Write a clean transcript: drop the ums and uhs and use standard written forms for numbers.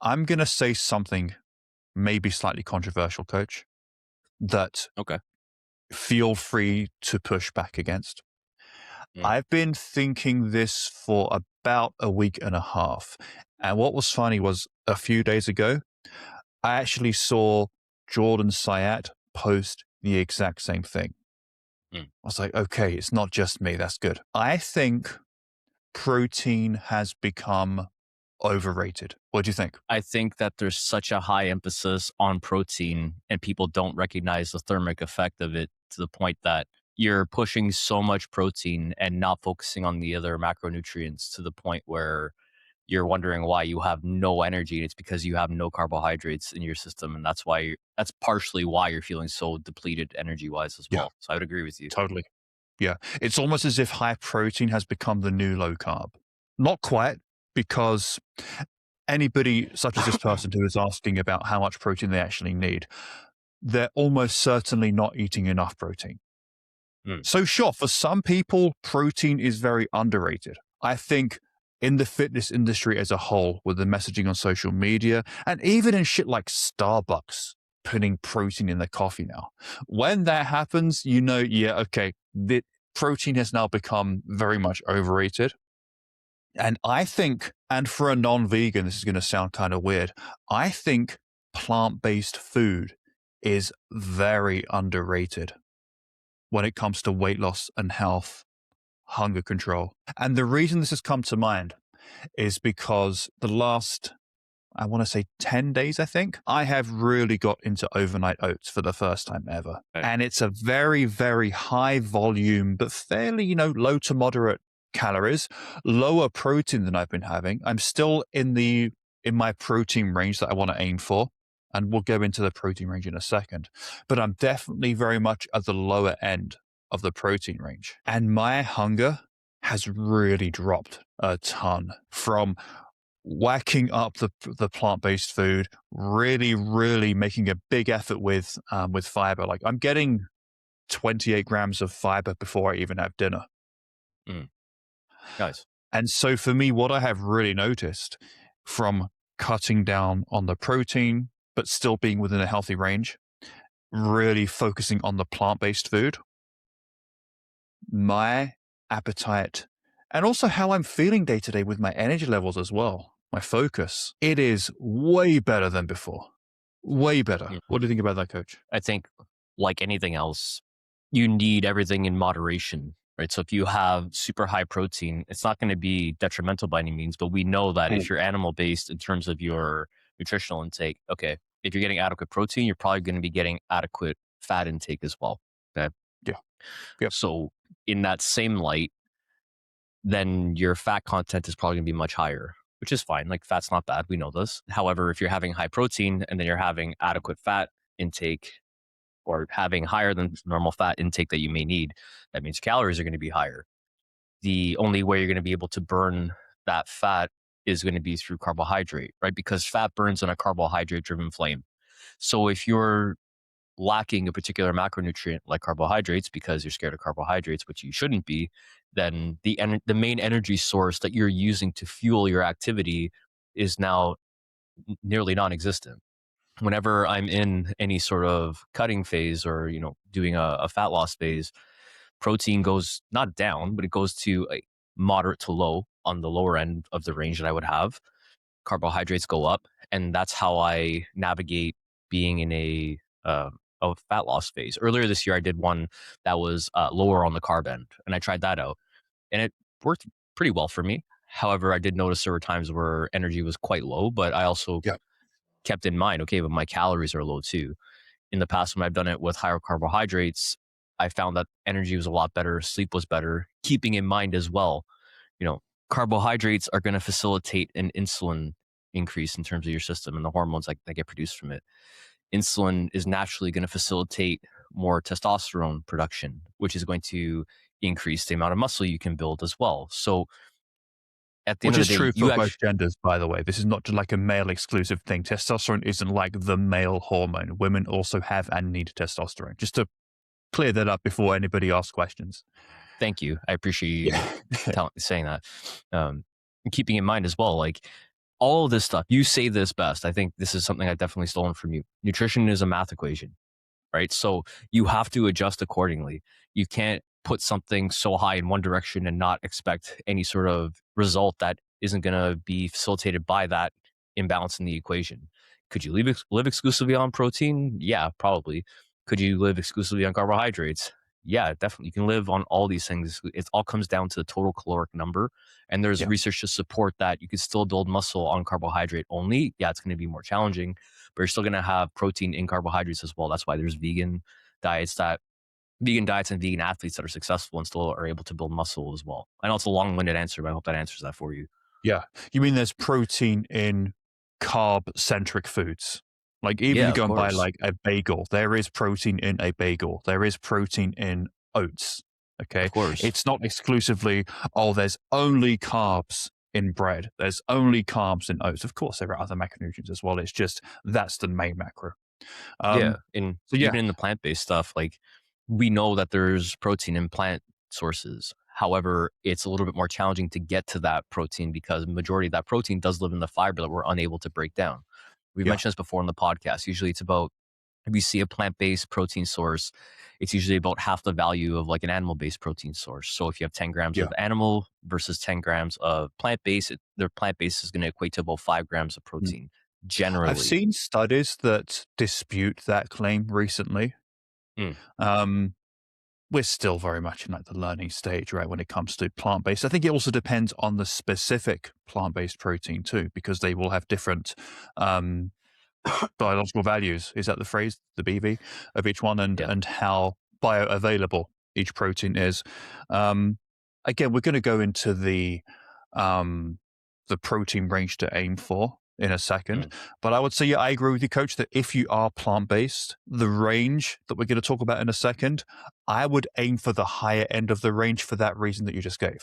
I'm going to say something maybe slightly controversial, coach, that Okay. feel free to push back against. Mm. I've been thinking this for about a week and a half. And what was funny was a few days ago, I actually saw Jordan Sayat post the exact same thing. Mm. I was like, okay, it's not just me. That's good. I think protein has become overrated. What do you think? I think that there's such a high emphasis on protein and people don't recognize the thermic effect of it to the point that you're pushing so much protein and not focusing on the other macronutrients to the point where you're wondering why you have no energy. And it's because you have no carbohydrates in your system. And that's partially why you're feeling so depleted energy wise as Yeah, well. So I would agree with you. totally. Yeah. It's almost as if high protein has become the new low carb. Not quite, because anybody such as this person who is asking about how much protein they actually need, they're almost certainly not eating enough protein. Mm. So, sure, for some people, protein is very underrated. I think in the fitness industry as a whole, with the messaging on social media, and even in shit like Starbucks putting protein in their coffee now, when that happens, yeah, okay, the protein has now become very much overrated. And I think, and for a non vegan, this is going to sound kind of weird, I think plant based food is very underrated when it comes to weight loss and health, hunger control. And the reason this has come to mind is because the last, I want to say 10 days, I think, I have really got into overnight oats for the first time ever. Okay. And it's a very, very high volume, but fairly, low to moderate calories, lower protein than I've been having. I'm still in my protein range that I want to aim for. And we'll go into the protein range in a second. But I'm definitely very much at the lower end of the protein range. And my hunger has really dropped a ton from whacking up the plant-based food, really, really making a big effort with fiber. Like I'm getting 28 grams of fiber before I even have dinner. Mm. Nice. And so for me, what I have really noticed from cutting down on the protein, but still being within a healthy range, really focusing on the plant-based food, my appetite, and also how I'm feeling day to day with my energy levels as well, my focus, it is way better than before. Way better. Mm. What do you think about that, coach? I think, like anything else, you need everything in moderation, right? So if you have super high protein, it's not going to be detrimental by any means, but we know that Mm. if you're animal based in terms of your nutritional intake, okay, if you're getting adequate protein, you're probably going to be getting adequate fat intake as well. Okay. Yeah. Yep. So in that same light, then your fat content is probably going to be much higher, which is fine. Like fat's not bad. We know this. However, if you're having high protein and then you're having adequate fat intake or having higher than normal fat intake that you may need, that means calories are going to be higher. The only way you're going to be able to burn that fat is going to be through carbohydrate, right? Because fat burns on a carbohydrate driven flame. So if you're lacking a particular macronutrient like carbohydrates because you're scared of carbohydrates, which you shouldn't be, then the main energy source that you're using to fuel your activity is now nearly non-existent. Whenever I'm in any sort of cutting phase or doing a fat loss phase, protein goes not down, but it goes to a moderate to low on the lower end of the range that I would have. Carbohydrates go up, and that's how I navigate being in a fat loss phase. Earlier this year, I did one that was lower on the carb end, and I tried that out, and it worked pretty well for me. However, I did notice there were times where energy was quite low, but I also Yeah. kept in mind, okay, but my calories are low too. In the past, when I've done it with higher carbohydrates, I found that energy was a lot better, sleep was better, keeping in mind as well, you know, carbohydrates are going to facilitate an insulin increase in terms of your system and the hormones that get produced from it. Insulin is naturally going to facilitate more testosterone production, which is going to increase the amount of muscle you can build as well. So at the end Which of is the day, true for you both actually, genders, by the way. This is not just like a male exclusive thing. Testosterone isn't like the male hormone. Women also have and need testosterone. Just to clear that up before anybody asks questions. thank you. I appreciate you Yeah. saying that. And keeping in mind as well, like all of this stuff, you say this best. I think this is something I've definitely stolen from you. Nutrition is a math equation, right? So you have to adjust accordingly. You can't put something so high in one direction and not expect any sort of result that isn't going to be facilitated by that imbalance in the equation. Could you live exclusively on protein? Yeah, probably. Could you live exclusively on carbohydrates? Yeah, definitely. You can live on all these things. It all comes down to the total caloric number. And there's Yeah. research to support that you can still build muscle on carbohydrate only. Yeah, it's going to be more challenging, but you're still going to have protein in carbohydrates as well. That's why there's diets that vegan diets and vegan athletes that are successful and still are able to build muscle as well. I know it's a long-winded answer, but I hope that answers that for you. Yeah. You mean there's protein in carb-centric foods? Like, even if Yeah, you of go and buy, course. like, a bagel, there is protein in a bagel. There is protein in oats, Of okay? course. It's not exclusively, "Oh, there's only carbs in bread. There's only carbs in oats." Of course, there are other macronutrients as well. It's just that's the main macro. Yeah. Um, And so yeah, even in the plant-based stuff, like we know that there's protein in plant sources. However, it's a little bit more challenging to get to that protein because the majority of that protein does live in the fiber that we're unable to break down. We've yeah, mentioned this before in the podcast. Usually it's about if you see a plant-based protein source, it's usually about half the value of like an animal-based protein source. So if you have 10 grams yeah. of animal versus 10 grams of plant-based, their plant-based is going to equate to about 5 grams of Mm. protein I've generally. seen studies that dispute that claim recently. Mm, Um, we're still very much in, like, the learning stage, right, when it comes to plant-based. I think it also depends on the specific plant-based protein too, because they will have different, um, biological values. Is that the phrase? The BV of each one, yeah. and how bioavailable each protein is. Um, Again, we're gonna go into um, the protein range to aim for in a second. Mm. But I would say, yeah, I agree with you, coach, that if you are plant based, the range that we're going to talk about in a second, I would aim for the higher end of the range for that reason that you just gave.